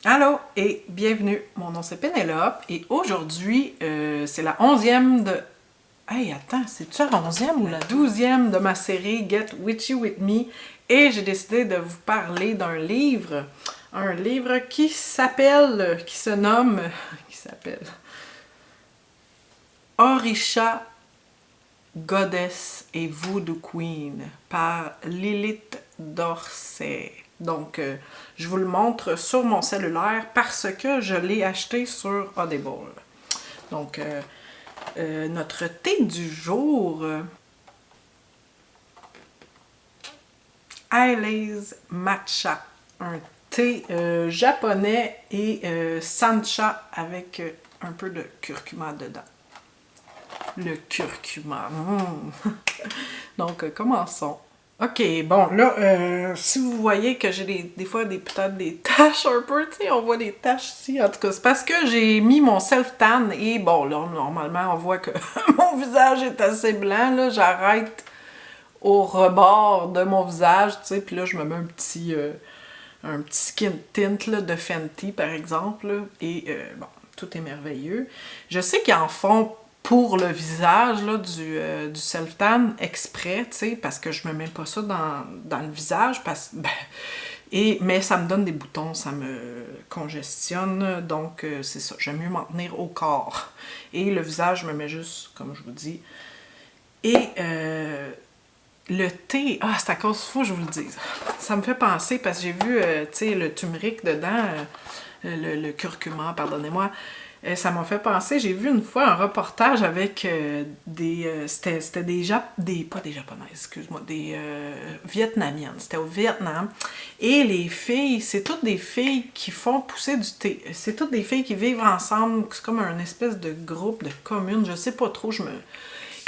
Allô et bienvenue, mon nom c'est Pénélope et aujourd'hui c'est la 11e de... Hey attends, c'est-tu la 11e ou la 12e de ma série Get Witchy With Me et j'ai décidé de vous parler d'un livre, un livre qui se nomme Orisha Goddess et Voodoo Queen par Lilith Dorsey. Donc, je vous le montre sur mon cellulaire parce que je l'ai acheté sur Audible. Donc, notre thé du jour, Aile's Matcha, un thé japonais et sancha avec un peu de curcuma dedans. Le curcuma. Donc, commençons. Ok, bon, là, si vous voyez que j'ai des fois peut-être des taches un peu, tu sais, on voit des taches ici, en tout cas, c'est parce que j'ai mis mon self-tan et bon, là, normalement, on voit que mon visage est assez blanc, là, j'arrête au rebord de mon visage, tu sais, puis là, je me mets un petit skin tint, là, de Fenty, par exemple, là, et bon, tout est merveilleux. Je sais qu'ils en font pour le visage là, du self-tan exprès, tu sais, parce que je me mets pas ça dans le visage, mais ça me donne des boutons, ça me congestionne, donc c'est ça, j'aime mieux m'en tenir au corps. Et le visage, je me mets juste, comme je vous dis. Et le thé, c'est à cause, faut que je vous le dise. Ça me fait penser, parce que j'ai vu, tu sais, le turmeric dedans, le curcuma, pardonnez-moi. Ça m'a fait penser, j'ai vu une fois un reportage avec c'était pas des japonaises, excuse-moi, des vietnamiennes, c'était au Vietnam, et les filles, c'est toutes des filles qui font pousser du thé, c'est toutes des filles qui vivent ensemble, c'est comme un espèce de groupe, de commune, je sais pas trop,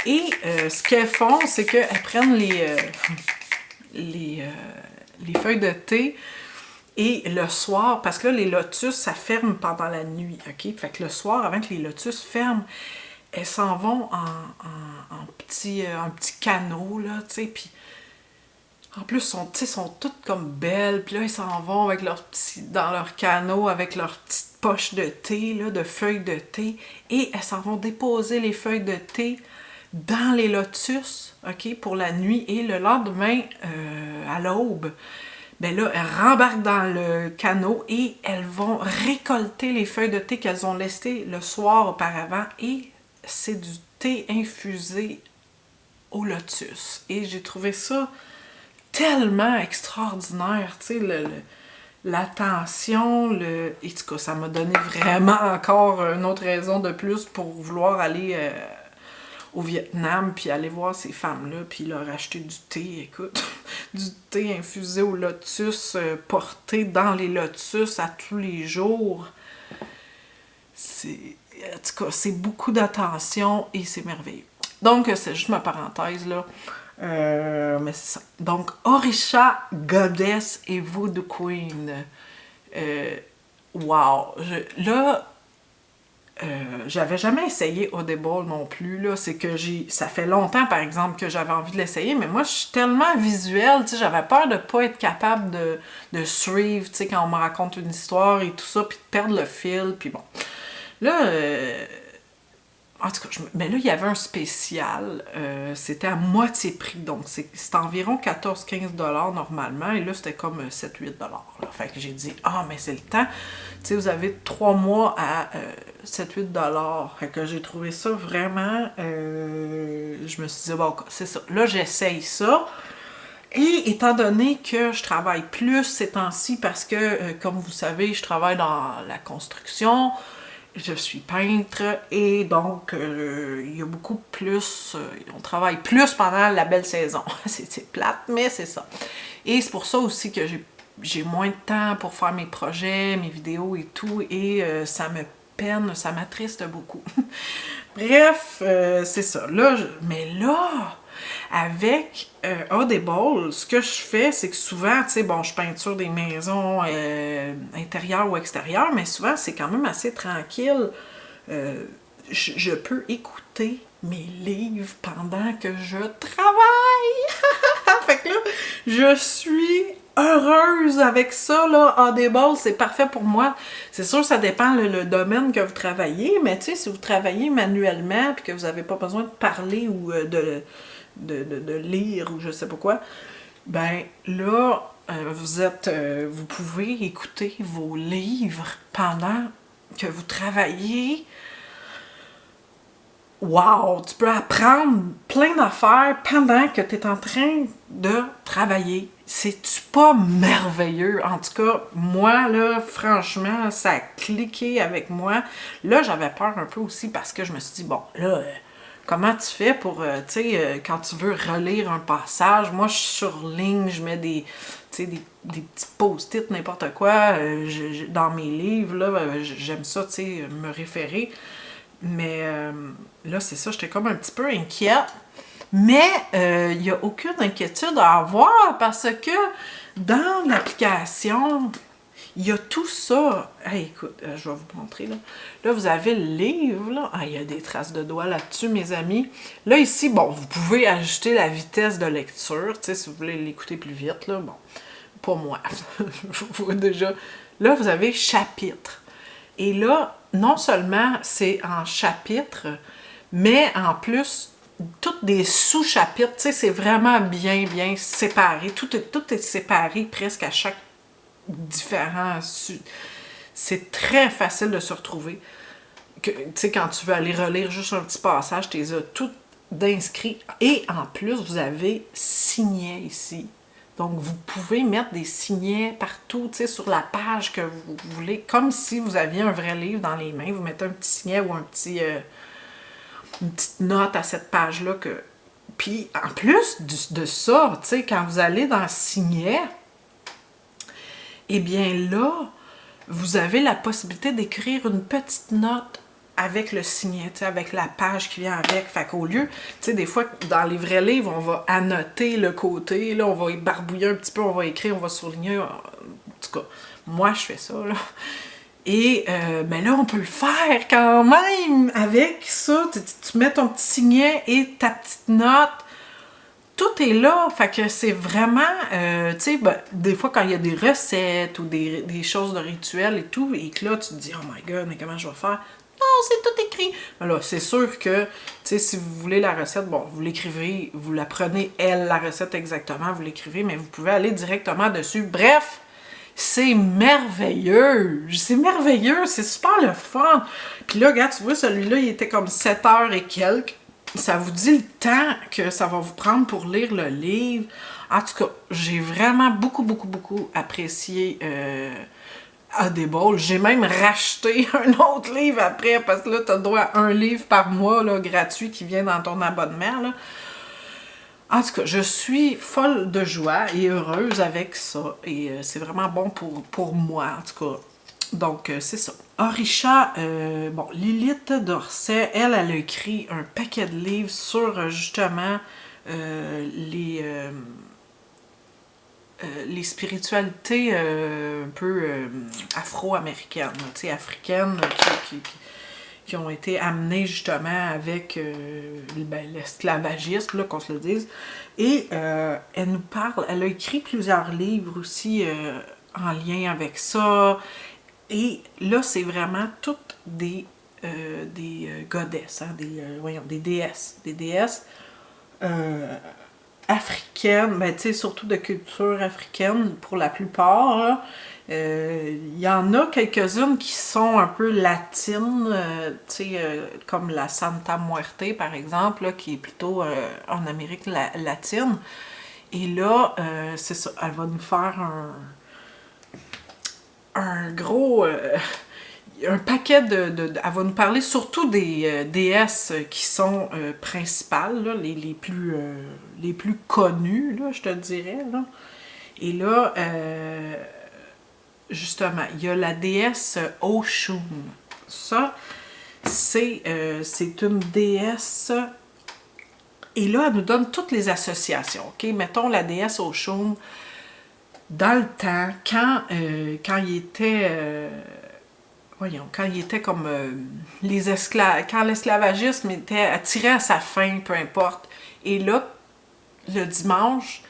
et ce qu'elles font, c'est qu'elles prennent les feuilles de thé. Et le soir, parce que là, les lotus, ça ferme pendant la nuit, ok? Fait que le soir, avant que les lotus ferment, elles s'en vont en petit canot, là, tu sais, puis en plus, sont toutes comme belles, puis là, ils s'en vont avec dans leur canot, avec leur petite poche de thé, là, de feuilles de thé, et elles s'en vont déposer les feuilles de thé dans les lotus, ok, pour la nuit, et le lendemain, à l'aube, ben là, elles rembarquent dans le canot et elles vont récolter les feuilles de thé qu'elles ont laissées le soir auparavant et c'est du thé infusé au lotus. Et j'ai trouvé ça tellement extraordinaire, tu sais, l'attention, et en tout cas, ça m'a donné vraiment encore une autre raison de plus pour vouloir aller au Vietnam, puis aller voir ces femmes-là, puis leur acheter du thé, écoute, du thé infusé au lotus, porté dans les lotus à tous les jours. En tout cas, c'est beaucoup d'attention et c'est merveilleux. Donc, c'est juste ma parenthèse, là. Mais c'est ça. Donc, Orisha Goddess et Voodoo Queen. Wow! J'avais jamais essayé Audible non plus, là. C'est que ça fait longtemps, par exemple, que j'avais envie de l'essayer, mais moi, je suis tellement visuelle, tu sais, j'avais peur de pas être capable de suivre, tu sais, quand on me raconte une histoire et tout ça, puis de perdre le fil, puis bon. Là, en tout cas, mais là, il y avait un spécial, c'était à moitié prix, donc c'est environ 14-15$ normalement, et là, c'était comme 7-8$. Fait que j'ai dit, mais c'est le temps. Tu sais, vous avez 3 mois à 7-8$. Fait que j'ai trouvé ça vraiment, je me suis dit, bon, c'est ça. Là, j'essaye ça. Et étant donné que je travaille plus ces temps-ci, parce que, comme vous savez, je travaille dans la construction, je suis peintre et donc il y a beaucoup plus, on travaille plus pendant la belle saison. C'est plate, mais c'est ça. Et c'est pour ça aussi que j'ai moins de temps pour faire mes projets, mes vidéos et tout, et ça me peine, ça m'attriste beaucoup. Bref, c'est ça. Mais là, avec Audible, ce que je fais, c'est que souvent, tu sais, bon, je peinture des maisons intérieures ou extérieures, mais souvent, c'est quand même assez tranquille. Je peux écouter mes livres pendant que je travaille. Fait que là, je suis heureuse avec ça, là. Audible, c'est parfait pour moi. C'est sûr, ça dépend le domaine que vous travaillez, mais tu sais, si vous travaillez manuellement puis que vous n'avez pas besoin de parler ou de lire ou je sais pas quoi, ben là, vous pouvez écouter vos livres pendant que vous travaillez. Wow! Tu peux apprendre plein d'affaires pendant que tu es en train de travailler. C'est-tu pas merveilleux? En tout cas, moi, là, franchement, ça a cliqué avec moi. Là, j'avais peur un peu aussi parce que je me suis dit, bon, là, comment tu fais pour, tu sais, quand tu veux relire un passage? Moi, je surligne, je mets des petits post-it, n'importe quoi, dans mes livres, là, j'aime ça, tu sais, me référer. Mais là, c'est ça, j'étais comme un petit peu inquiète. Mais il n'y a aucune inquiétude à avoir parce que dans l'application, il y a tout ça. Hey, écoute, je vais vous montrer là. Là, vous avez le livre, là. Ah, il y a des traces de doigts là-dessus, mes amis. Là, ici, bon, vous pouvez ajuster la vitesse de lecture, tu sais, si vous voulez l'écouter plus vite, là. Bon, pas moi. Déjà. Là, vous avez chapitre. Et là, non seulement c'est en chapitres, mais en plus, toutes des sous-chapitres, tu sais, c'est vraiment bien séparé. Tout est séparé presque à chaque différent. C'est très facile de se retrouver. Tu sais, quand tu veux aller relire juste un petit passage, tu les as tout d'inscrits. Et en plus, vous avez signet ici. Donc, vous pouvez mettre des signets partout, tu sais, sur la page que vous voulez, comme si vous aviez un vrai livre dans les mains. Vous mettez un petit signet ou une petite note à cette page-là. Puis, en plus de ça, tu sais, quand vous allez dans le signet, eh bien là, vous avez la possibilité d'écrire une petite note avec le signet, avec la page qui vient avec. Fait qu'au lieu, tu sais, des fois, dans les vrais livres, on va annoter le côté, là, on va barbouiller un petit peu, on va écrire, on va souligner. En tout cas, moi, je fais ça, là. Et, ben là, on peut le faire quand même avec ça. Tu mets ton petit signet et ta petite note. Tout est là, fait que c'est vraiment, tu sais, ben, des fois quand il y a des recettes ou des choses de rituels et tout, et que là tu te dis, oh my god, mais comment je vais faire? Non, c'est tout écrit. Alors, c'est sûr que, tu sais, si vous voulez la recette, bon, vous l'écrivez, vous la prenez, elle, la recette exactement, vous l'écrivez, mais vous pouvez aller directement dessus. Bref, c'est merveilleux, c'est super le fun. Puis là, regarde, tu vois, celui-là, il était comme 7 heures et quelques. Ça vous dit le temps que ça va vous prendre pour lire le livre. En tout cas, j'ai vraiment beaucoup apprécié Audible. J'ai même racheté un autre livre après, parce que là, tu as droit à un livre par mois là, gratuit qui vient dans ton abonnement. Là. En tout cas, je suis folle de joie et heureuse avec ça. Et c'est vraiment bon pour moi, en tout cas. Donc, c'est ça. Orisha, bon, Lilith Dorsey, elle a écrit un paquet de livres sur, justement, les spiritualités un peu afro-américaines, tu sais, africaines, qui ont été amenées, justement, avec l'esclavagisme, là, qu'on se le dise. Et elle nous parle, elle a écrit plusieurs livres aussi en lien avec ça. Et là, c'est vraiment toutes des goddesses, hein, des déesses africaines, mais tu sais, surtout de culture africaine pour la plupart. Il y en a quelques-unes qui sont un peu latines, tu sais, comme la Santa Muerte, par exemple, là, qui est plutôt en Amérique latine. Et là, c'est ça, elle va nous faire un gros... un paquet elle va nous parler surtout des déesses qui sont principales, là, les plus connues, là, je te dirais. Là. Et là, justement, il y a la déesse Oshun. Ça, c'est une déesse... Et là, elle nous donne toutes les associations. OK? Mettons la déesse Oshun... Dans le temps, quand il était... quand il était comme quand l'esclavagisme était attiré à sa fin, peu importe. Et là, le dimanche,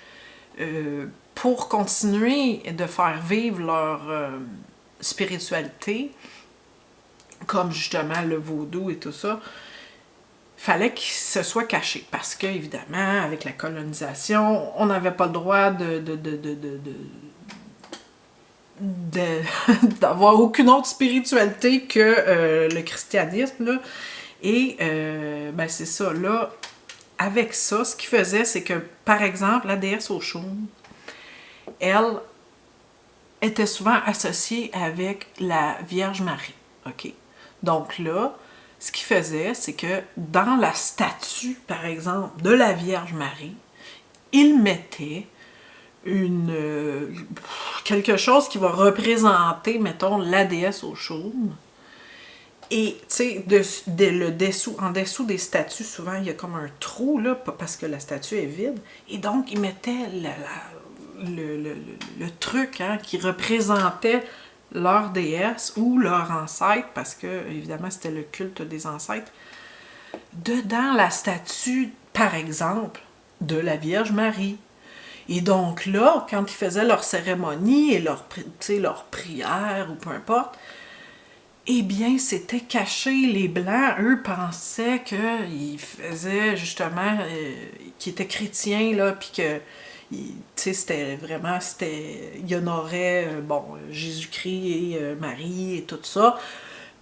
pour continuer de faire vivre leur spiritualité, comme justement le vaudou et tout ça, fallait qu'il se soit caché. Parce que, évidemment, avec la colonisation, on n'avait pas le droit d'avoir aucune autre spiritualité que le christianisme, là. Et, ben c'est ça, là, avec ça, ce qu'il faisait, c'est que, par exemple, la déesse Oshun, elle était souvent associée avec la Vierge Marie, ok? Donc là, ce qu'il faisait, c'est que dans la statue, par exemple, de la Vierge Marie, il mettait quelque chose qui va représenter, mettons, la déesse Oshun. Et, tu sais, en dessous des statues, souvent, il y a comme un trou, là, parce que la statue est vide. Et donc, il mettait le truc qui représentait leur déesse ou leur ancêtre, parce que, évidemment, c'était le culte des ancêtres, dedans la statue, par exemple, de la Vierge Marie. Et donc là, quand ils faisaient leur cérémonie et leur prière, ou peu importe, eh bien, c'était caché. Les Blancs, eux, pensaient qu'ils faisaient, justement, qu'ils étaient chrétiens, là, puis que, tu sais, ils honoraient, bon, Jésus-Christ et Marie et tout ça.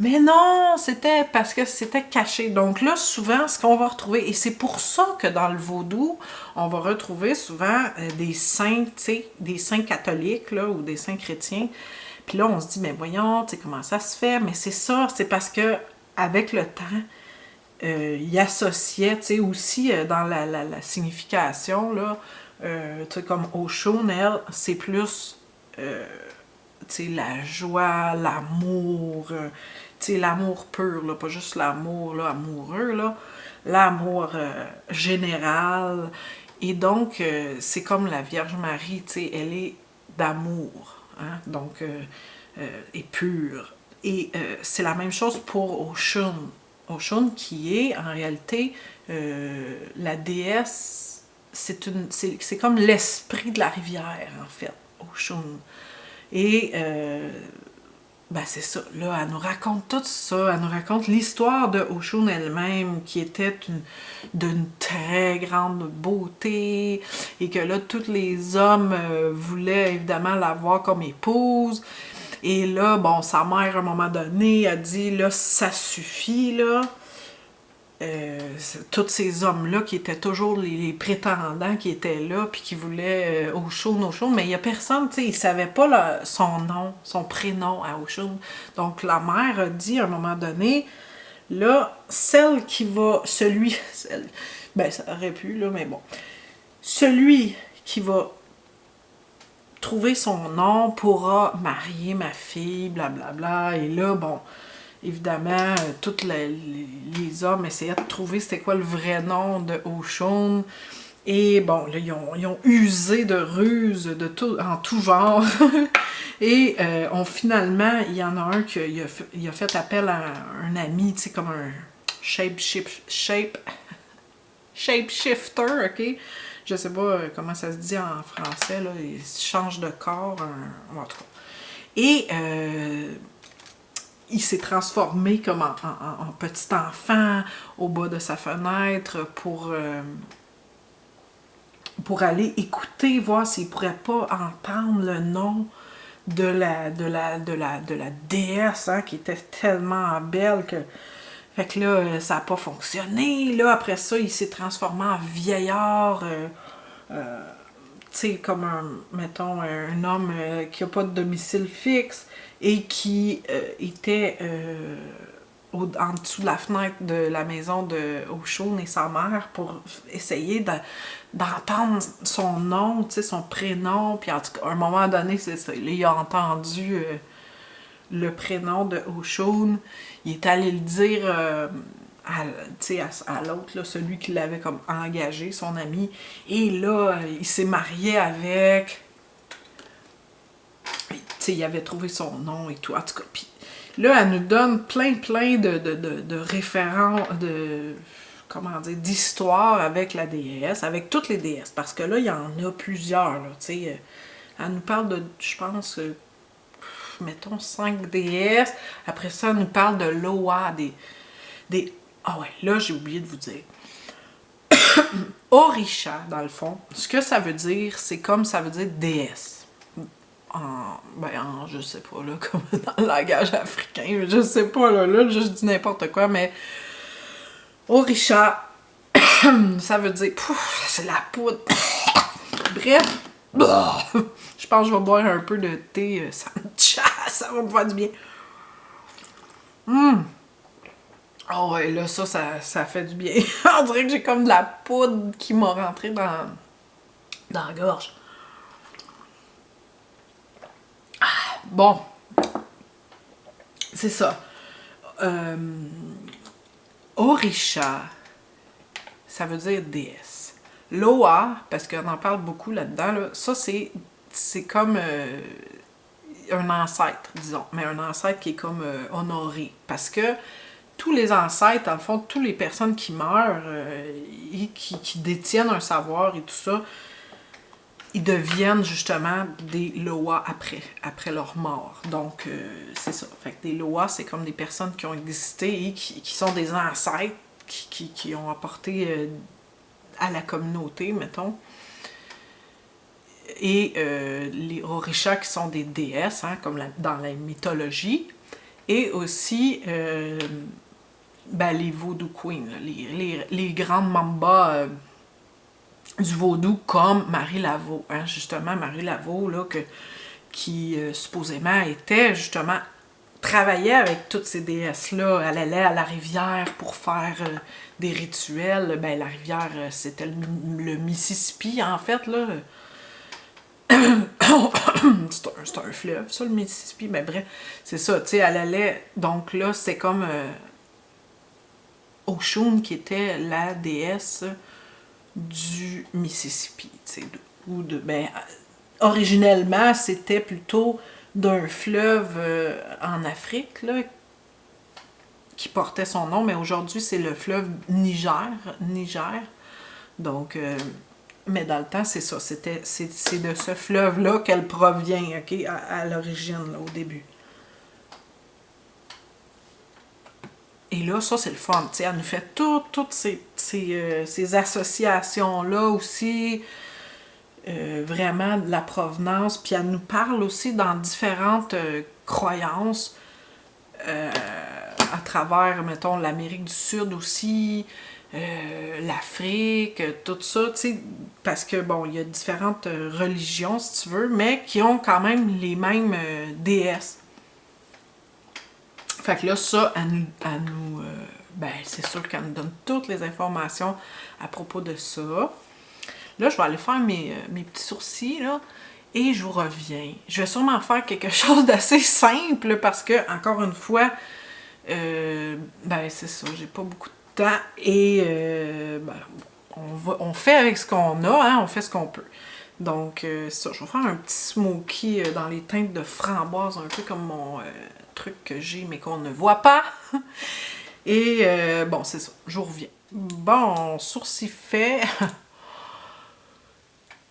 Mais non, c'était parce que c'était caché. Donc là, souvent, ce qu'on va retrouver, et c'est pour ça que dans le vaudou, on va retrouver souvent des saints, tu sais, des saints catholiques, là, ou des saints chrétiens. Puis là, on se dit, mais voyons, tu sais, comment ça se fait? Mais c'est ça, c'est parce que avec le temps, il associait, tu sais, aussi dans la signification, là, tu sais, comme Oshun, elle, c'est plus, tu sais, la joie, l'amour, tu sais, l'amour pur, là, pas juste l'amour, là, amoureux, là, l'amour général. Et donc, c'est comme la Vierge Marie, tu sais, elle est d'amour, hein, donc, est pure. Et c'est la même chose pour Oshun. Oshun qui est, en réalité, la déesse, c'est comme l'esprit de la rivière, en fait, Oshun. Et ben c'est ça, là, elle nous raconte tout ça, elle nous raconte l'histoire de Oshun elle-même, qui était d'une très grande beauté, et que là, tous les hommes voulaient évidemment l'avoir comme épouse. Et là, bon, sa mère, à un moment donné, a dit, là, ça suffit, là. Tous ces hommes-là qui étaient toujours les prétendants qui étaient là puis qui voulaient Oshun, mais il y a personne, tu sais, ils savaient pas son nom, son prénom à Oshun. Donc la mère a dit à un moment donné, là, celle, ben ça aurait pu, là, mais bon, celui qui va trouver son nom pourra marier ma fille, blablabla, et là, bon, évidemment, tous les hommes essayaient de trouver c'était quoi le vrai nom de Oshun. Et bon, là, ils ont usé de ruses en tout genre. Et finalement, il y en a un qui a fait appel à un ami, tu sais, comme un shapeshifter, ok? Je sais pas comment ça se dit en français, là. Il change de corps, en tout cas. Et il s'est transformé comme en petit enfant au bas de sa fenêtre pour aller écouter, voir s'il pourrait pas entendre le nom de la déesse, hein, qui était tellement belle que... Fait que là, ça n'a pas fonctionné. Là, après ça, il s'est transformé en vieillard, tu sais, comme mettons, un homme qui n'a pas de domicile fixe et qui était en dessous de la fenêtre de la maison de Oshun et sa mère pour essayer d'entendre son nom, tu sais, son prénom. Puis en tout cas, à un moment donné, c'est ça. Il a entendu le prénom de Oshun. Il est allé le dire à l'autre, là, celui qui l'avait comme engagé, son ami. Et là, il s'est marié avec... Tu sais, il avait trouvé son nom et tout. En tout cas, puis là, elle nous donne plein de références, comment dire, d'histoire avec la déesse, avec toutes les déesses, parce que là, il y en a plusieurs, là, tu sais. Elle nous parle de, je pense, mettons 5 déesses. Après ça, elle nous parle de Loa, Ah ouais, là, j'ai oublié de vous dire. Orisha, dans le fond, ce que ça veut dire, c'est comme ça veut dire déesse. Je sais pas, là, comme dans le langage africain, je sais pas, là, je dis n'importe quoi, mais Orisha, ça veut dire, c'est la poudre. Bref, je pense que je vais boire un peu de thé sancha, ça va me faire du bien. Oh ouais, là, ça fait du bien. On dirait que j'ai comme de la poudre qui m'a rentré dans la gorge. Bon, c'est ça. Orisha, ça veut dire déesse. Loa, parce qu'on en parle beaucoup là-dedans, là, ça c'est comme un ancêtre, disons, mais un ancêtre qui est comme honoré. Parce que tous les ancêtres, dans le fond, toutes les personnes qui meurent et qui détiennent un savoir et tout ça, ils deviennent justement des Loa après leur mort. Donc, c'est ça. Fait que des Loa, c'est comme des personnes qui ont existé et qui sont des ancêtres qui ont apporté à la communauté, mettons. Et les Orishas qui sont des déesses, hein, comme dans la mythologie. Et aussi les Voodoo Queens, là, les grandes mambas du vaudou comme Marie Laveau. Hein, justement, Marie Laveau, là, qui supposément était justement travaillait avec toutes ces déesses-là. Elle allait à la rivière pour faire des rituels. Ben, la rivière, c'était le Mississippi, en fait, là. C'est un fleuve, ça, le Mississippi. Mais bref, c'est ça, tu sais, elle allait... Donc là, c'est comme Oshun, qui était la déesse du Mississippi, tu sais, originellement, c'était plutôt d'un fleuve en Afrique, là, qui portait son nom, mais aujourd'hui, c'est le fleuve Niger. Donc, mais dans le temps, c'est ça. C'est de ce fleuve-là qu'elle provient, OK, à l'origine, là, au début. Et là, ça, c'est le fun. T'sais, elle nous fait toutes ces associations-là aussi, vraiment de la provenance. Puis elle nous parle aussi dans différentes croyances à travers, mettons, l'Amérique du Sud aussi, l'Afrique, tout ça, tu sais, parce que, bon, il y a différentes religions, si tu veux, mais qui ont quand même les mêmes déesses. Fait que là, ça, c'est sûr qu'elle nous donne toutes les informations à propos de ça. Là, je vais aller faire mes petits sourcils, là, et je vous reviens. Je vais sûrement faire quelque chose d'assez simple, parce que, encore une fois, c'est ça, j'ai pas beaucoup de temps, et on fait avec ce qu'on a, hein, on fait ce qu'on peut. Donc, ça, je vais faire un petit smoky dans les teintes de framboise, un peu comme mon truc que j'ai, mais qu'on ne voit pas. Et, c'est ça, je vous reviens. Bon, sourcils fait...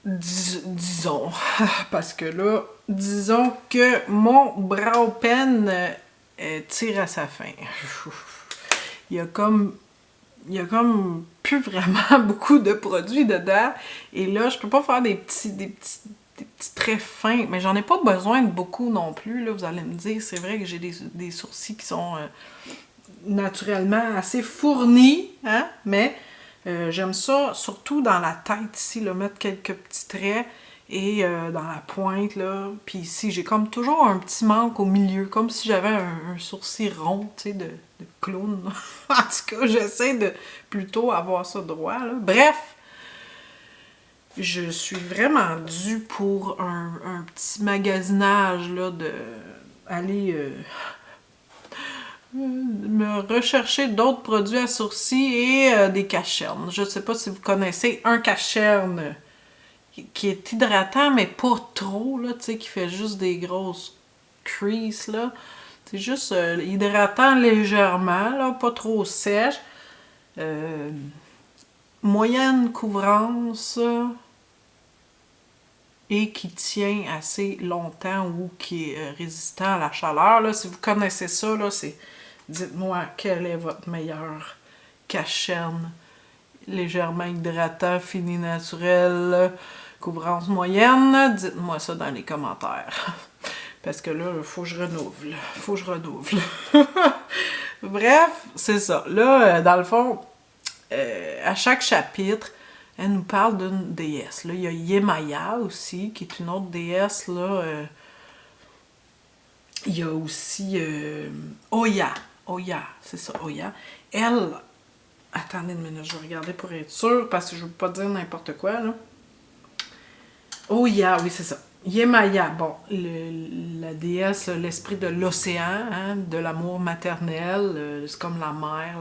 disons, parce que là, disons que mon brow pen tire à sa fin. Il y a comme plus vraiment beaucoup de produits dedans. Et là, je peux pas faire des petits traits fins. Mais j'en ai pas besoin de beaucoup non plus. Là, vous allez me dire, c'est vrai que j'ai des sourcils qui sont naturellement assez fournis. Hein? Mais j'aime ça, surtout dans la tête ici, là, mettre quelques petits traits. Et dans la pointe, là. Puis ici, j'ai comme toujours un petit manque au milieu. Comme si j'avais un sourcil rond, tu sais, de clown. En tout cas, j'essaie de plutôt avoir ça droit, là. Bref, je suis vraiment due pour un petit magasinage, là, de aller me rechercher d'autres produits à sourcils et des cachernes. Je ne sais pas si vous connaissez un cacherne qui est hydratant, mais pas trop, là, tu sais, qui fait juste des grosses creases, là. C'est juste hydratant légèrement, là, pas trop sèche. moyenne couvrance et qui tient assez longtemps ou qui est résistant à la chaleur. Là, si vous connaissez ça, là, dites-moi quel est votre meilleur cache-chaîne légèrement hydratant, fini naturel, couvrance moyenne. Dites-moi ça dans les commentaires. Parce que là, il faut que je renouvelle. Faut que je renouvelle. Bref, c'est ça. Là, dans le fond, à chaque chapitre, elle nous parle d'une déesse. Là, il y a Yemaya aussi, qui est une autre déesse. Là, il y a aussi Oya. Oya, c'est ça, Oya. Elle, attendez une minute, je vais regarder pour être sûre, parce que je ne veux pas dire n'importe quoi, là. Oya, oui, c'est ça. Yemaya, bon, la déesse, l'esprit de l'océan, hein, de l'amour maternel, c'est comme la mère.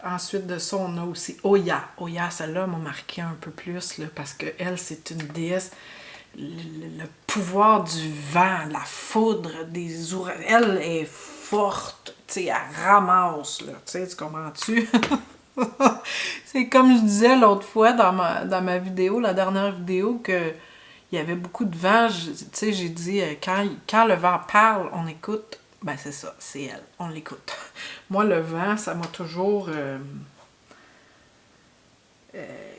Ensuite de ça, on a aussi Oya. Oya, celle-là m'a marqué un peu plus, là, parce que elle, c'est une déesse, le pouvoir du vent, de la foudre, des ouragans. Elle est forte, tu sais, elle ramasse, là, tu comprends-tu? C'est comme je disais l'autre fois dans ma vidéo, la dernière vidéo, que il y avait beaucoup de vent. Tu sais, j'ai dit, quand le vent parle, on écoute. Ben c'est ça, c'est elle, on l'écoute. Moi, le vent, ça m'a toujours...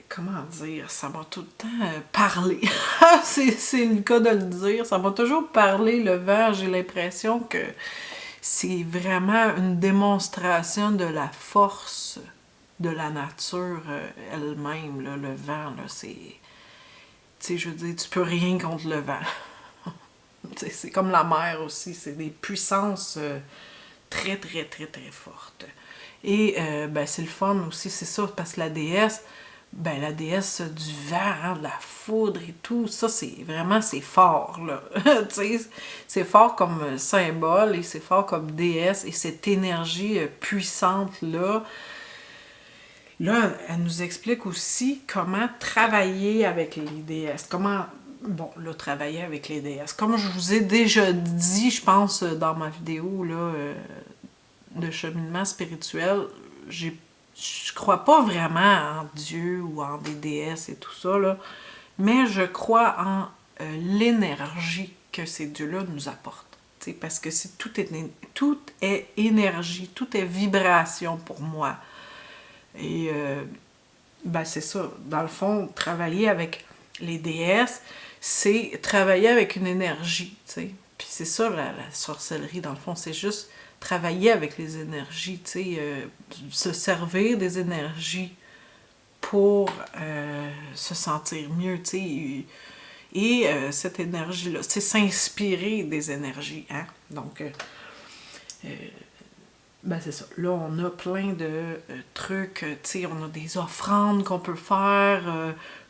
comment dire? Ça m'a tout le temps parlé. c'est le cas de le dire. Ça m'a toujours parlé, le vent. J'ai l'impression que c'est vraiment une démonstration de la force de la nature elle-même, là, le vent, là, c'est... Tu sais, je veux dire, tu peux rien contre le vent. C'est comme la mer aussi, c'est des puissances très, très, très, très fortes. Et ben, c'est le fun aussi, c'est ça, parce que la déesse du vent, hein, de la foudre et tout, ça, c'est vraiment, c'est fort, là. Tu sais, c'est fort comme symbole et c'est fort comme déesse, et cette énergie puissante-là, là, elle nous explique aussi comment travailler avec les déesses. Comment, bon, là, travailler avec les déesses. Comme je vous ai déjà dit, je pense, dans ma vidéo là, de cheminement spirituel, je crois pas vraiment en Dieu ou en des déesses et tout ça, là, mais je crois en l'énergie que ces dieux-là nous apportent. Parce que tout est énergie, tout est vibration pour moi. Et ben c'est ça, dans le fond, travailler avec les déesses, c'est travailler avec une énergie, tu sais. Puis c'est ça la sorcellerie, dans le fond, c'est juste travailler avec les énergies, tu sais, se servir des énergies pour se sentir mieux, tu sais. Et cette énergie-là, c'est s'inspirer des énergies, hein. Donc, ben c'est ça. Là, on a plein de trucs, tu sais, on a des offrandes qu'on peut faire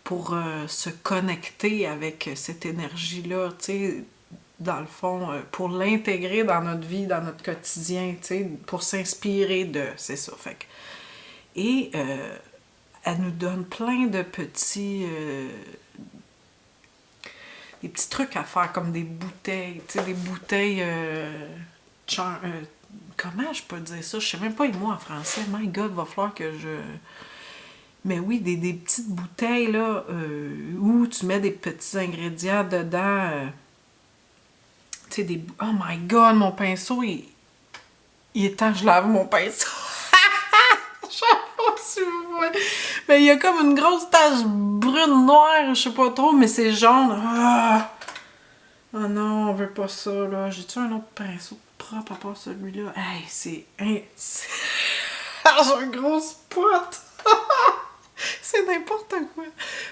pour se connecter avec cette énergie-là, tu sais, dans le fond, pour l'intégrer dans notre vie, dans notre quotidien, tu sais, pour s'inspirer de, c'est ça. Fait que, et elle nous donne plein de des petits trucs à faire, comme des bouteilles, tu sais, des bouteilles... comment je peux dire ça? Je sais même pas le mot en français. My God, va falloir que je... Mais oui, des petites bouteilles, là, où tu mets des petits ingrédients dedans. Tu sais, des... Oh my God, mon pinceau, il est temps que je lave mon pinceau. Je sais pas si vous voyez. Mais il y a comme une grosse tache brune noire, je sais pas trop, mais c'est jaune. Ah! Oh non, on veut pas ça, là. J'ai-tu un autre pinceau propre à part celui-là? Hey, c'est... J'ai un gros spot! C'est n'importe quoi!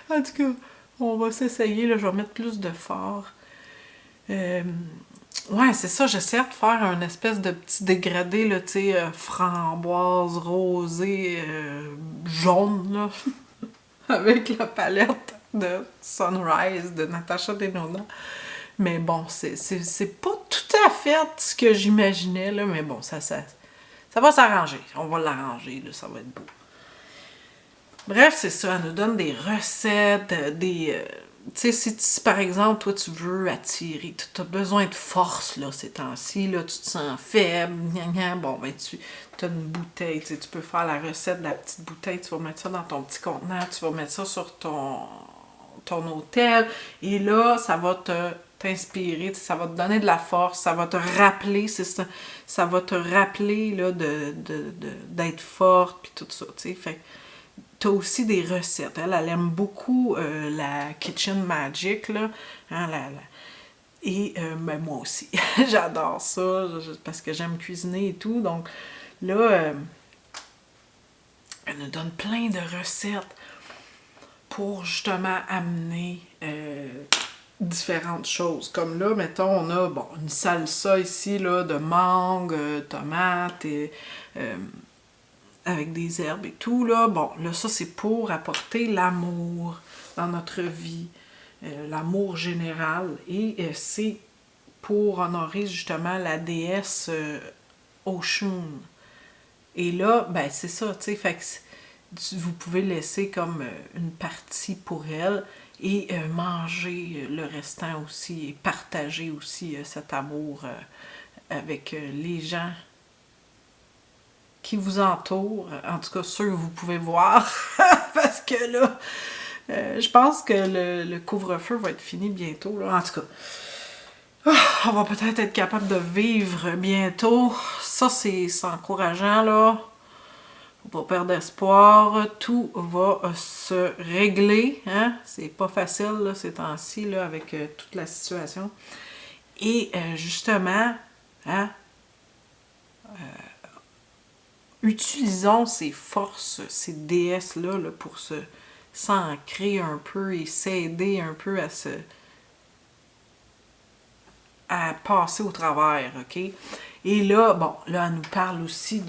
En tout cas, on va s'essayer, là. Je vais mettre plus de fard. Ouais, c'est ça. J'essaie de faire un espèce de petit dégradé, là, tu sais, framboise, rosé, jaune, là. Avec la palette de Sunrise de Natasha Denona. Mais bon, c'est pas tout à fait ce que j'imaginais, là, mais bon, ça va s'arranger. On va l'arranger, là, ça va être beau. Bref, c'est ça, elle nous donne des recettes, tu sais, si par exemple, toi, tu veux attirer, tu as besoin de force, là, ces temps-ci, là, tu te sens faible, bon, ben, tu as une bouteille, tu sais, tu peux faire la recette de la petite bouteille, tu vas mettre ça dans ton petit contenant, tu vas mettre ça sur ton hôtel, et là, ça va t'inspirer, ça va te donner de la force, ça va te rappeler, ça va te rappeler, là, d'être forte, puis tout ça, tu sais, fait t'as aussi des recettes. Elle aime beaucoup la Kitchen Magic, là. Hein, et ben, moi aussi, j'adore ça, parce que j'aime cuisiner et tout. Donc là, elle nous donne plein de recettes pour justement amener différentes choses. Comme là, mettons, on a bon, une salsa ici, là, de mangue, tomates et... avec des herbes et tout, là. Bon, là, ça, c'est pour apporter l'amour dans notre vie, l'amour général. Et c'est pour honorer, justement, la déesse Oshun. Et là, ben, c'est ça, tu sais, fait que vous pouvez laisser comme une partie pour elle et manger le restant aussi et partager aussi cet amour avec les gens qui vous entourent, en tout cas ceux que vous pouvez voir, parce que là, je pense que le couvre-feu va être fini bientôt, là. En tout cas, on va peut-être être capable de vivre bientôt. Ça, c'est encourageant, là. Faut pas perdre espoir. Tout va se régler, hein. C'est pas facile, là, ces temps-ci, là, avec toute la situation. Et justement, hein, utilisons ces forces, ces déesses-là là, pour s'ancrer un peu et s'aider un peu à passer au travers, OK? Et là, bon, là, elle nous parle aussi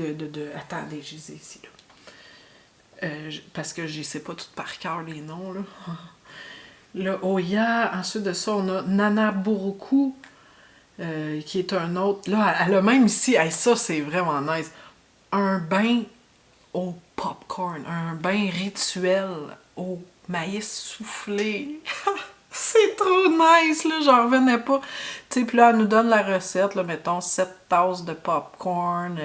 attendez, je les ai ici, là. Parce que je ne sais pas tout par cœur les noms, là. Le Oya, ensuite de ça, on a Nana Buruku, qui est un autre. Là, elle a même ici, hey, ça, c'est vraiment nice. Un bain au popcorn, un bain rituel au maïs soufflé. C'est trop nice, là, j'en revenais pas. Tu sais, puis là, elle nous donne la recette, là, mettons 7 tasses de popcorn.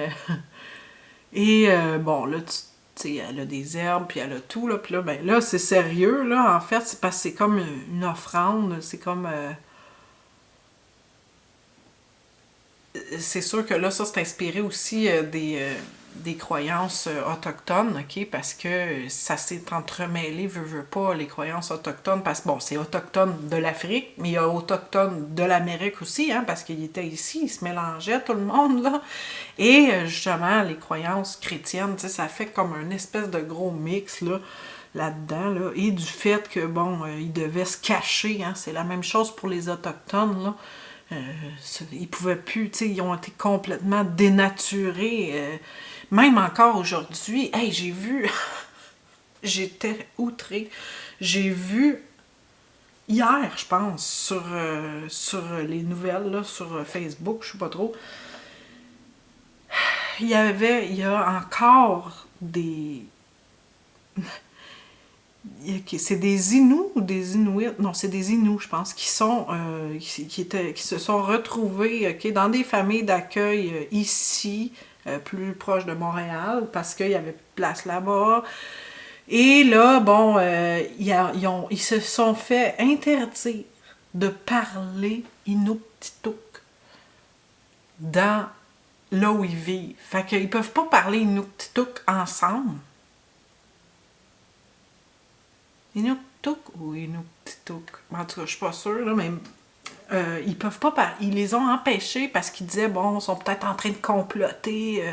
Et bon, là, tu sais, elle a des herbes, puis elle a tout, là. Puis là, ben là, c'est sérieux, là, en fait, c'est parce que c'est comme une offrande, c'est comme... c'est sûr que là, ça, c'est inspiré aussi des croyances autochtones, OK? Parce que ça s'est entremêlé, veut pas, les croyances autochtones, parce que, bon, c'est autochtone de l'Afrique, mais il y a autochtone de l'Amérique aussi, hein, parce qu'il était ici, il se mélangeait tout le monde, là. Et justement, les croyances chrétiennes, tu sais, ça fait comme un espèce de gros mix, là, là-dedans, là, et du fait que, bon, ils devaient se cacher, hein, c'est la même chose pour les Autochtones, là. Ils pouvaient plus, tu sais, ils ont été complètement dénaturés. Même encore aujourd'hui, hey, j'ai vu, j'étais outrée, j'ai vu hier, je pense, sur les nouvelles, là, sur Facebook, je sais pas trop, il y a encore des... C'est des Inuits ou des Inuits? Non, c'est des Inuits, je pense, qui se sont retrouvés, OK, dans des familles d'accueil ici, plus proche de Montréal, parce qu'il y avait place là-bas. Et là, bon, ils se sont fait interdire de parler Inuktitut dans là où ils vivent. Fait qu'ils peuvent pas parler Inuktitut ensemble. Inuktitut ou Inuktitut? En tout cas, je suis pas sûre, là, mais ils peuvent pas parler. Ils les ont empêchés parce qu'ils disaient, bon, ils sont peut-être en train de comploter,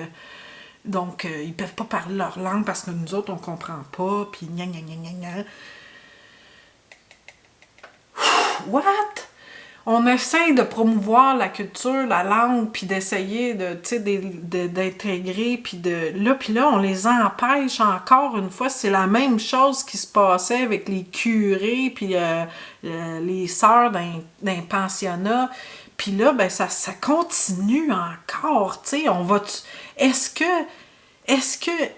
donc ils peuvent pas parler leur langue parce que nous autres, on comprend pas, puis gna gna gna gna gna. What? On essaie de promouvoir la culture, la langue, puis d'essayer d'intégrer, puis là, on les empêche encore une fois. C'est la même chose qui se passait avec les curés, puis les sœurs d'un pensionnat. Puis là, ben ça continue encore, tu sais. Est-ce que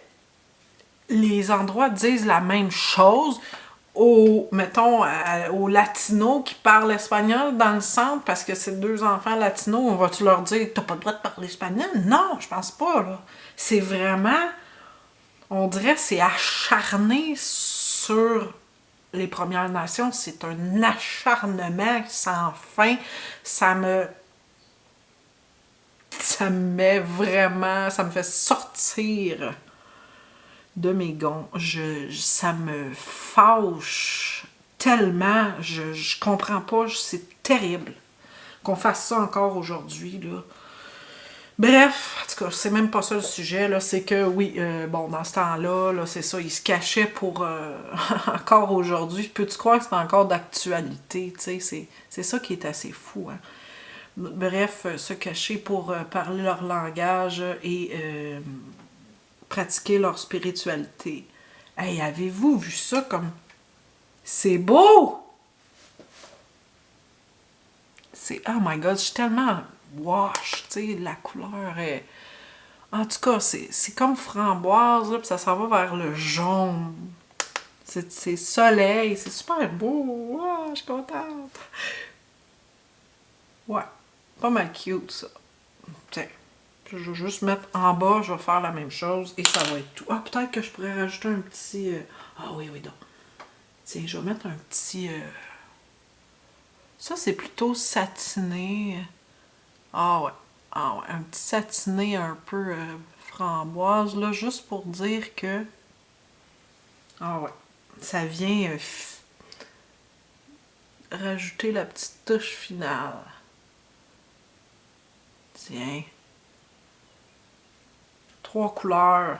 les endroits disent la même chose? mettons, aux latinos qui parlent espagnol dans le centre, parce que c'est 2 enfants latinos, on va-tu leur dire « T'as pas le droit de parler espagnol? » Non, je pense pas, là. C'est vraiment, on dirait, c'est acharné sur les Premières Nations. C'est un acharnement sans fin. Ça me met vraiment, ça me fait sortir de mes gonds. Ça me fâche tellement, je comprends pas, c'est terrible qu'on fasse ça encore aujourd'hui, là. Bref, en tout cas, c'est même pas ça le sujet, là, c'est que oui, bon, dans ce temps-là, là, c'est ça, il se cachait pour encore aujourd'hui. Peux-tu croire que c'est encore d'actualité, tu sais, c'est ça qui est assez fou, hein. Bref, se cacher pour parler leur langage et pratiquer leur spiritualité. Hey, avez-vous vu ça comme... C'est beau! C'est... Oh my God, je suis tellement wash, tu sais, la couleur est... En tout cas, c'est comme framboise, là, puis ça s'en va vers le jaune. C'est soleil, c'est super beau. Oh, je suis contente. Ouais, pas mal cute, ça. Tiens. Je vais juste mettre en bas, je vais faire la même chose et ça va être tout. Ah, peut-être que je pourrais rajouter un petit... Ah oui, oui, donc. Tiens, je vais mettre un petit... Ça, c'est plutôt satiné. Ah ouais. Ah ouais, un petit satiné un peu framboise, là, juste pour dire que... Ah ouais. Ça vient rajouter la petite touche finale. Tiens. 3 couleurs.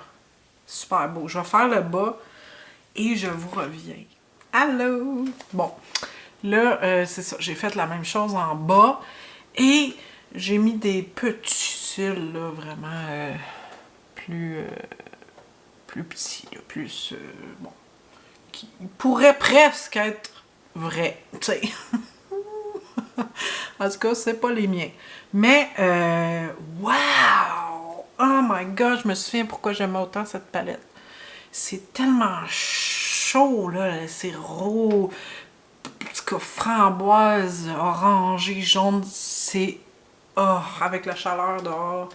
Super beau. Je vais faire le bas et je vous reviens. Allô! Bon, là, c'est ça. J'ai fait la même chose en bas et j'ai mis des petits cils, là, vraiment plus petits, là, plus, bon, qui pourraient presque être vrais, tu sais. En tout cas, c'est pas les miens. Mais, wow! Oh my God, je me souviens pourquoi j'aimais autant cette palette. C'est tellement chaud, là. C'est rose, framboise, orangé, jaune. C'est... Oh, avec la chaleur dehors.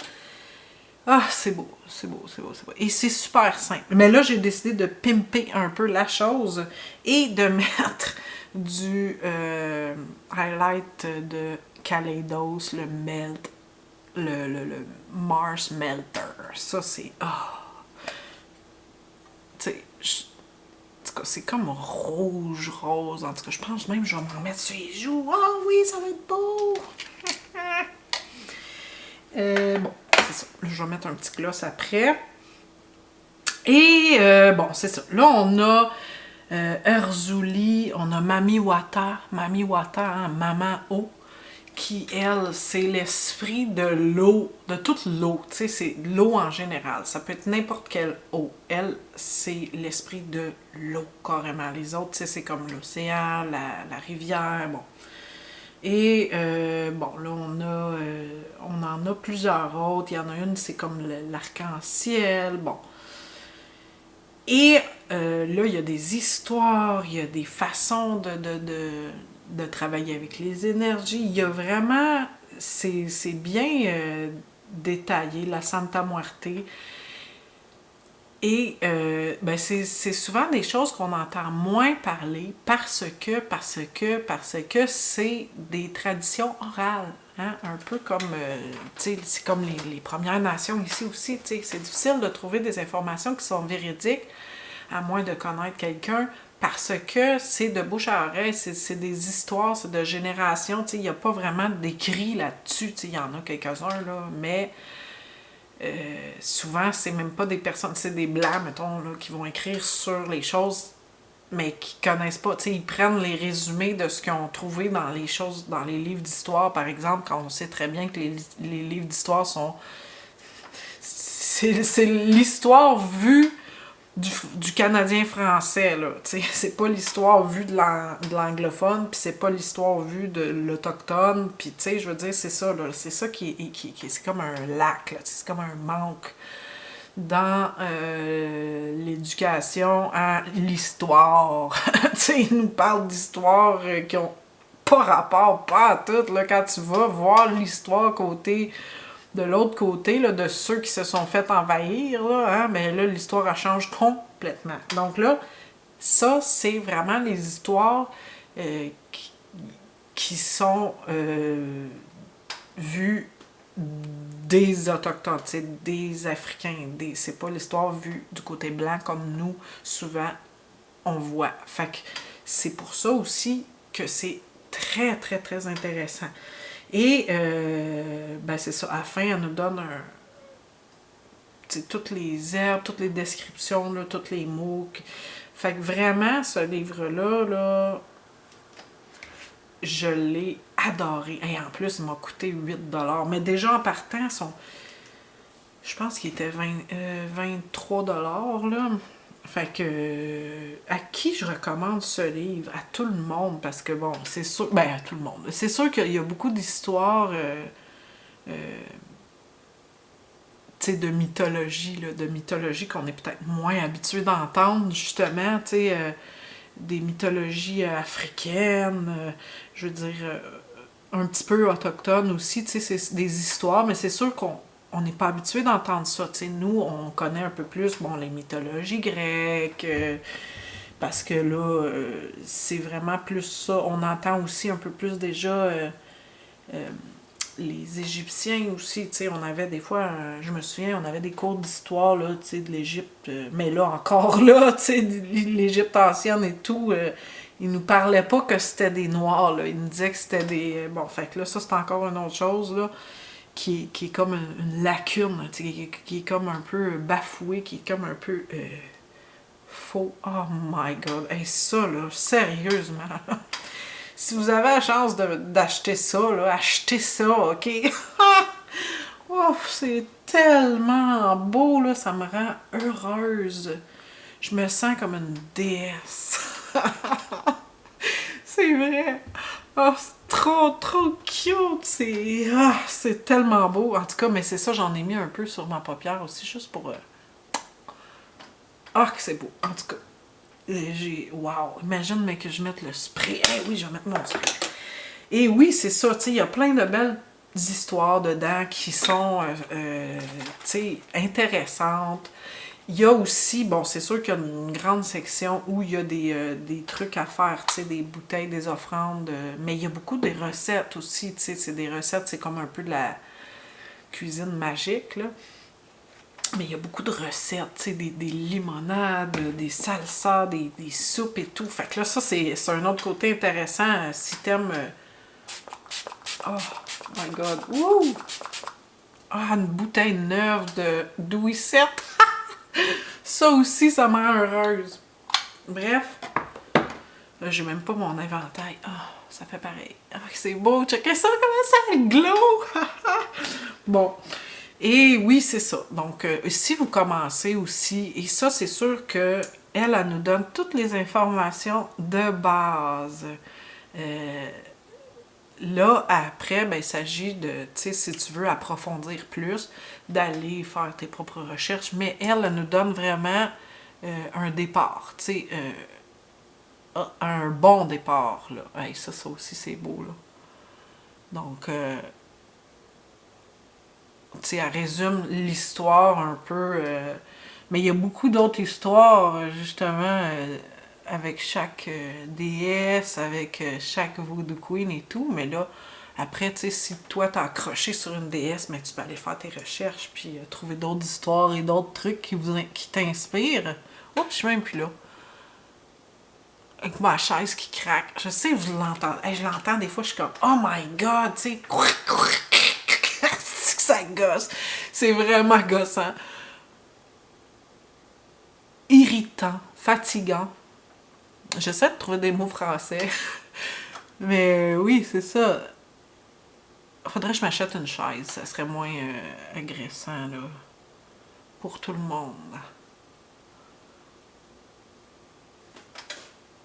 Ah, c'est beau, c'est beau, c'est beau, c'est beau. Et c'est super simple. Mais là, j'ai décidé de pimper un peu la chose et de mettre du highlight de Kaleidos, le Melt, le Mars Melter. Ça, c'est... Oh. Tu sais, en tout cas, c'est comme rouge, rose. En tout cas, je pense même que je vais m'en mettre sur les joues. Oh oui, ça va être beau! Bon, c'est ça. Là, je vais mettre un petit gloss après. Et bon, c'est ça. Là, on a Erzulie, on a Mami Wata, hein, Maman Eau, qui, elle, c'est l'esprit de l'eau, de toute l'eau. Tu sais, c'est l'eau en général. Ça peut être n'importe quelle eau. Elle, c'est l'esprit de l'eau, carrément. Les autres, tu sais, c'est comme l'océan, la rivière, bon. Et bon, là, on en a plusieurs autres. Il y en a une, c'est comme l'arc-en-ciel, bon. Et là, il y a des histoires, il y a des façons de travailler avec les énergies. Il y a vraiment, c'est bien détaillé, la Santa Muerte. Et ben c'est souvent des choses qu'on entend moins parler parce que c'est des traditions orales. Hein? Un peu comme, tu sais, c'est comme les Premières Nations ici aussi. Tu sais, c'est difficile de trouver des informations qui sont véridiques à moins de connaître quelqu'un parce que c'est de bouche à oreille, c'est des histoires, c'est de générations. Tu sais, il n'y a pas vraiment d'écrit là-dessus. Tu sais, il y en a quelques-uns, là, mais... souvent, c'est même pas des personnes, c'est des blancs, mettons, là, qui vont écrire sur les choses, mais qui connaissent pas. Tu sais, ils prennent les résumés de ce qu'ils ont trouvé dans les choses, dans les livres d'histoire, par exemple, quand on sait très bien que les livres d'histoire sont... C'est l'histoire vue du Canadien français, là. Tu sais, c'est pas l'histoire vue de l'anglophone, puis c'est pas l'histoire vue de l'autochtone, puis tu sais, je veux dire, c'est ça, là. C'est ça qui c'est comme un lac, là. C'est comme un manque dans l'éducation à l'histoire. Tu sais, ils nous parlent d'histoires qui ont pas rapport, pas à tout, là, quand tu vas voir l'histoire de l'autre côté, là, de ceux qui se sont fait envahir, là, hein, mais là, l'histoire, elle change complètement. Donc là, ça, c'est vraiment les histoires qui sont vues des Autochtones, des Africains. C'est pas l'histoire vue du côté blanc comme nous, souvent, on voit. Fait que c'est pour ça aussi que c'est très, très, très intéressant. Et, ben c'est ça, à la fin, elle nous donne toutes les herbes, toutes les descriptions, là, tous les mots. Fait que vraiment, ce livre-là, là, je l'ai adoré. Et en plus, il m'a coûté 8$. Mais déjà, en partant, je pense qu'il était 23$, là. Fait que, à qui je recommande ce livre? À tout le monde, parce que bon, c'est sûr, ben à tout le monde. C'est sûr qu'il y a beaucoup d'histoires, tu sais, de mythologie, là, de mythologie qu'on est peut-être moins habitué d'entendre, justement, tu sais, des mythologies africaines, je veux dire, un petit peu autochtones aussi, tu sais, c'est des histoires, mais c'est sûr qu'on n'est pas habitué d'entendre ça. Tu sais, nous, on connaît un peu plus, bon, les mythologies grecques, parce que là, c'est vraiment plus ça. On entend aussi un peu plus déjà les Égyptiens aussi, tu sais, on avait des fois, je me souviens, on avait des cours d'histoire, là, tu sais, de l'Égypte, mais là, encore là, tu sais, l'Égypte ancienne et tout, ils nous parlaient pas que c'était des Noirs, là, ils nous disaient que c'était des... bon, fait que là, ça, c'est encore une autre chose, là, qui est comme une lacune, tu sais, qui est comme un peu bafouée, qui est comme un peu faux. Oh my God, hey, ça, là, sérieusement, si vous avez la chance d'acheter ça, là, achetez ça, ok? Oh, c'est tellement beau, là, ça me rend heureuse. Je me sens comme une déesse. C'est vrai. Oh, c'est trop, trop cute. C'est tellement beau. En tout cas, mais c'est ça, j'en ai mis un peu sur ma paupière aussi, juste pour... Ah, que c'est beau. En tout cas, wow, imagine mais que je mette le spray. Eh oui, je vais mettre mon spray. Et oui, c'est ça, tu sais, il y a plein de belles histoires dedans qui sont, tu sais, intéressantes. Il y a aussi, bon, c'est sûr qu'il y a une grande section où il y a des trucs à faire, tu sais, des bouteilles, des offrandes, mais il y a beaucoup de recettes aussi, tu sais, c'est des recettes, c'est comme un peu de la cuisine magique, là. Mais il y a beaucoup de recettes, tu sais, des limonades, des salsas, des soupes et tout. Fait que là, ça, c'est un autre côté intéressant si t'aimes... oh my God! Wouh! Ah, une bouteille neuve de doucette! Ça aussi, ça me rend heureuse. Bref, là, j'ai même pas mon inventaire. Ah, ça fait pareil. Ah, c'est beau! Checkez ça, comment ça glow! Bon. Et oui, c'est ça. Donc, si vous commencez aussi, et ça, c'est sûr que elle nous donne toutes les informations de base. Là, après, ben, il s'agit de, tu sais, si tu veux approfondir plus, d'aller faire tes propres recherches, mais elle nous donne vraiment un départ, tu sais, un bon départ, là. Hey, ça aussi, c'est beau, là. Donc, tu sais, elle résume l'histoire un peu. Mais il y a beaucoup d'autres histoires, justement, avec chaque déesse, avec chaque Voodoo Queen et tout. Mais là, après, tu sais, si toi t'as accroché sur une déesse, mais tu peux aller faire tes recherches, puis trouver d'autres histoires et d'autres trucs qui t'inspirent. Oups, je suis même plus là. Avec ma chaise qui craque. Je sais, vous l'entendez. Hey, je l'entends des fois, je suis comme, oh my God, tu sais. Ça gosse. C'est vraiment gossant. Irritant, fatigant. J'essaie de trouver des mots français. Mais oui, c'est ça. Faudrait que je m'achète une chaise. Ça serait moins agressant, là. Pour tout le monde.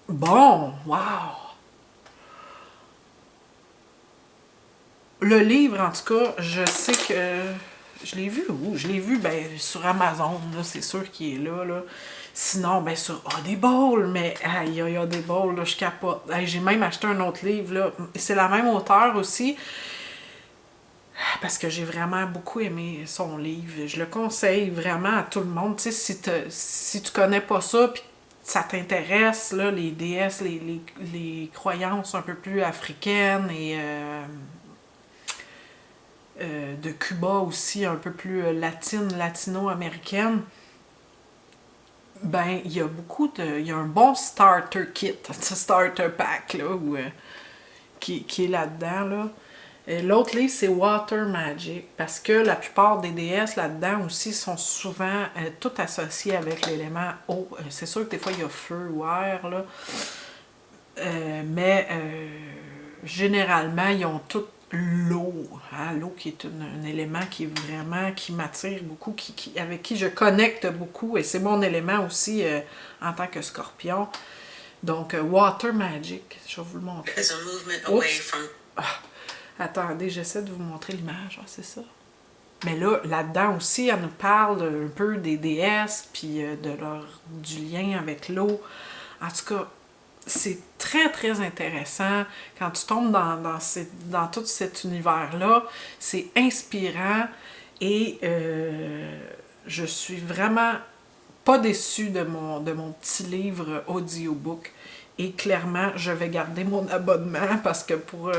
Bon, wow! Le livre, en tout cas, je sais que Je l'ai vu où? Je l'ai vu ben, sur Amazon, là, c'est sûr qu'il est là, là. Sinon, ben sur Audible, mais aïe, aïe, Audible, là, je capote. Hey, j'ai même acheté un autre livre, là. C'est la même auteure aussi, parce que j'ai vraiment beaucoup aimé son livre. Je le conseille vraiment à tout le monde. Tu sais, si tu connais pas ça, puis ça t'intéresse, là, les déesses, les croyances un peu plus africaines et de Cuba aussi, un peu plus latino-américaine, ben, il y a il y a un bon starter kit, starter pack, là, qui est là-dedans, là. L'autre livre, c'est Water Magic, parce que la plupart des déesses là-dedans aussi sont souvent toutes associées avec l'élément eau. C'est sûr que des fois, il y a feu ou air, là. Mais généralement, ils ont toutes l'eau. Hein? L'eau qui est un élément qui est vraiment, qui m'attire beaucoup, avec qui je connecte beaucoup. Et c'est mon élément aussi en tant que scorpion. Donc, Water Magic, je vais vous le montrer. Oups. Ah, attendez, j'essaie de vous montrer l'image. Ah, c'est ça. Mais là, là-dedans aussi, elle nous parle un peu des déesses, puis du lien avec l'eau. En tout cas, c'est très, très intéressant. Quand tu tombes dans tout cet univers-là, c'est inspirant et je suis vraiment pas déçue de mon petit livre audiobook. Et clairement, je vais garder mon abonnement parce que pour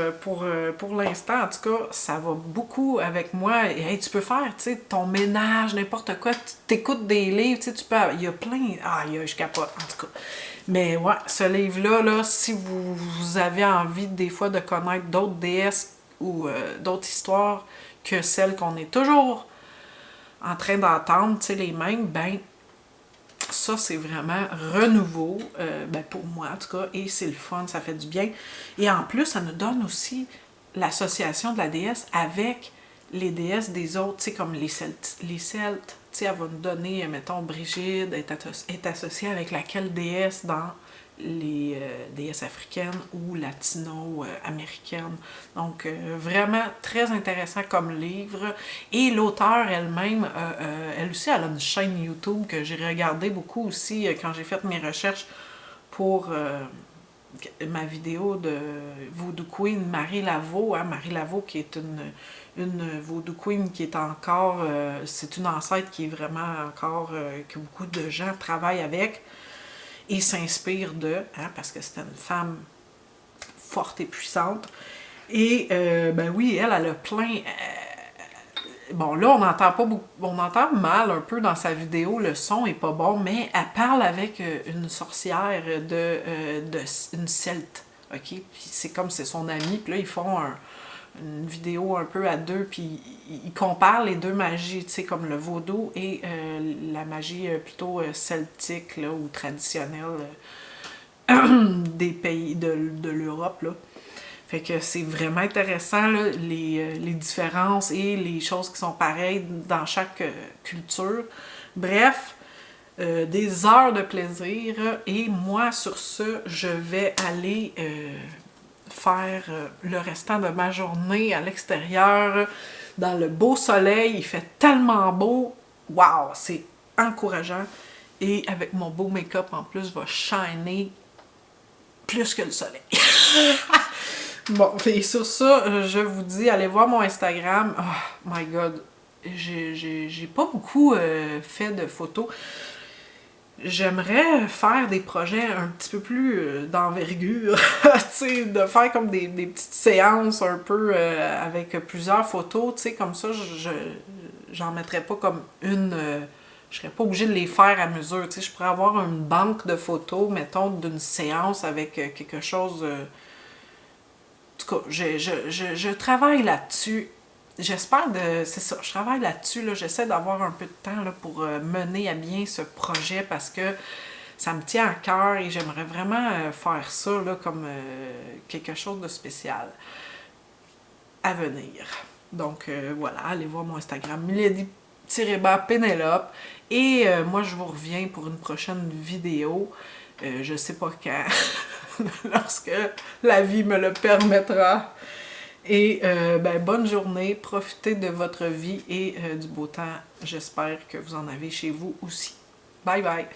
l'instant, en tout cas, ça va beaucoup avec moi. Et hey, tu peux faire, tu sais, ton ménage, n'importe quoi, tu t'écoutes des livres, tu sais, tu peux... Il y a plein... Ah, je capote, en tout cas. Mais ouais, ce livre-là, là, si vous avez envie des fois de connaître d'autres déesses ou d'autres histoires que celles qu'on est toujours en train d'entendre, tu sais, les mêmes, ben ça, c'est vraiment renouveau, ben pour moi en tout cas, et c'est le fun, ça fait du bien. Et en plus, ça nous donne aussi l'association de la déesse avec les déesses des autres, tu sais, comme les Celtes. Tu sais, elle va nous donner, mettons, Brigide est associée avec laquelle déesse dans les déesses africaines ou latino-américaines. Donc, vraiment très intéressant comme livre. Et l'auteure elle-même, elle aussi, elle a une chaîne YouTube que j'ai regardé beaucoup aussi quand j'ai fait mes recherches pour ma vidéo de Voodoo Queen, Marie Laveau. Hein, Marie Laveau qui est une Voodoo Queen qui est encore... c'est une ancêtre qui est vraiment encore... que beaucoup de gens travaillent avec et s'inspire parce que c'était une femme forte et puissante. Et ben oui, elle a plein... bon, là, on entend pas beaucoup, on entend mal un peu dans sa vidéo, le son est pas bon, mais elle parle avec une sorcière une celte, ok? Puis c'est comme c'est son amie, puis là, ils font une vidéo un peu à deux, puis ils comparent les deux magies, tu sais, comme le vaudou et la magie plutôt celtique, là, ou traditionnelle des pays de l'Europe, là. Fait que c'est vraiment intéressant, là, les différences et les choses qui sont pareilles dans chaque culture. Bref, des heures de plaisir. Et moi, sur ce, je vais aller faire le restant de ma journée à l'extérieur, dans le beau soleil. Il fait tellement beau. Waouh, c'est encourageant. Et avec mon beau make-up, en plus, va shiner plus que le soleil. Bon, et sur ça, je vous dis, allez voir mon Instagram. Oh my God, j'ai pas beaucoup fait de photos. J'aimerais faire des projets un petit peu plus d'envergure, tu sais, de faire comme des petites séances un peu avec plusieurs photos, tu sais, comme ça, j'en mettrais pas comme une... je serais pas obligée de les faire à mesure, tu sais, je pourrais avoir une banque de photos, mettons, d'une séance avec quelque chose... En tout cas, je travaille là-dessus. J'espère c'est ça, je travaille là-dessus, là, j'essaie d'avoir un peu de temps là, pour mener à bien ce projet parce que ça me tient à cœur et j'aimerais vraiment faire ça là, comme quelque chose de spécial à venir. Donc voilà, allez voir mon Instagram, Milady-Pénélope. Et moi, je vous reviens pour une prochaine vidéo. Je sais pas quand, lorsque la vie me le permettra. Et ben, bonne journée, profitez de votre vie et du beau temps. J'espère que vous en avez chez vous aussi. Bye bye!